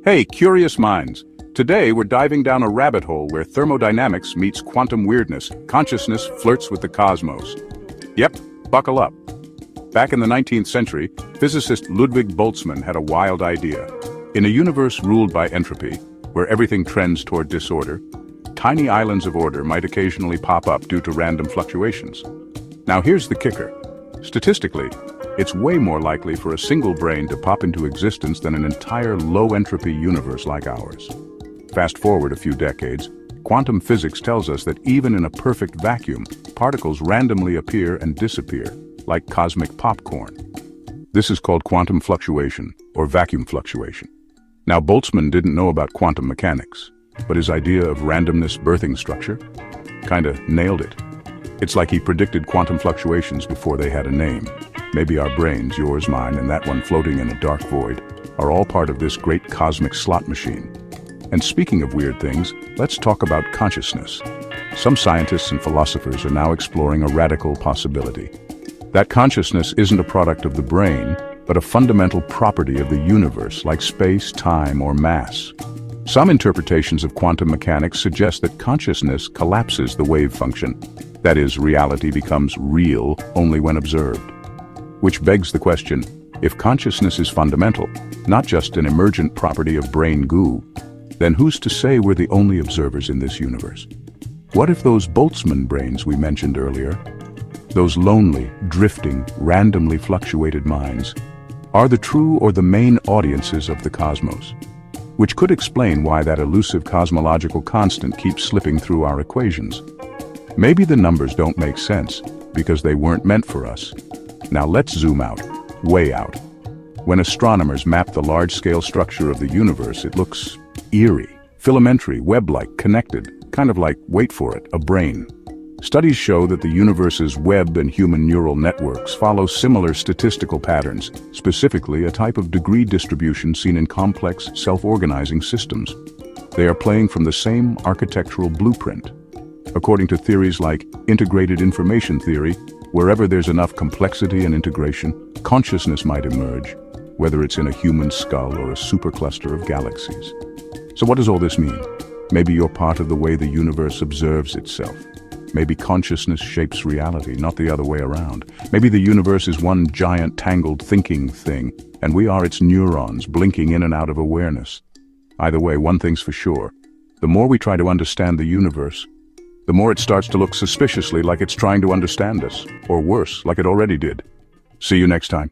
Hey, curious minds. Today we're diving down a rabbit hole where thermodynamics meets quantum weirdness, consciousness flirts with the cosmos. Yep, buckle up. Back in the 19th century, physicist Ludwig Boltzmann had a wild idea. In a universe ruled by entropy, where everything trends toward disorder, tiny islands of order might occasionally pop up due to random fluctuations. Now here's the kicker. Statistically, it's way more likely for a single brain to pop into existence than an entire low-entropy universe like ours. Fast forward a few decades, quantum physics tells us that even in a perfect vacuum, particles randomly appear and disappear, like cosmic popcorn. This is called quantum fluctuation, or vacuum fluctuation. Now, Boltzmann didn't know about quantum mechanics, but his idea of randomness birthing structure kinda nailed it. It's like he predicted quantum fluctuations before they had a name. Maybe our brains, yours, mine, and that one floating in a dark void, are all part of this great cosmic slot machine. And speaking of weird things, let's talk about consciousness. Some scientists and philosophers are now exploring a radical possibility. That consciousness isn't a product of the brain, but a fundamental property of the universe, like space, time, or mass. Some interpretations of quantum mechanics suggest that consciousness collapses the wave function. That is, reality becomes real only when observed. Which begs the question, if consciousness is fundamental, not just an emergent property of brain goo, then who's to say we're the only observers in this universe? What if those Boltzmann brains we mentioned earlier, those lonely, drifting, randomly fluctuated minds, are the true or the main audiences of the cosmos? Which could explain why that elusive cosmological constant keeps slipping through our equations. Maybe the numbers don't make sense, because they weren't meant for us. Now let's zoom out, way out. When astronomers map the large-scale structure of the universe, it looks eerie, filamentary, web-like, connected, kind of like, wait for it, a brain. Studies show that the universe's web and human neural networks follow similar statistical patterns, specifically a type of degree distribution seen in complex, self-organizing systems. They are playing from the same architectural blueprint. According to theories like integrated information theory, wherever there's enough complexity and integration, consciousness might emerge, whether it's in a human skull or a supercluster of galaxies. So what does all this mean? Maybe you're part of the way the universe observes itself. Maybe consciousness shapes reality, not the other way around. Maybe the universe is one giant tangled thinking thing, and we are its neurons blinking in and out of awareness. Either way, one thing's for sure. The more we try to understand the universe, the more it starts to look suspiciously like it's trying to understand us, or worse, like it already did. See you next time.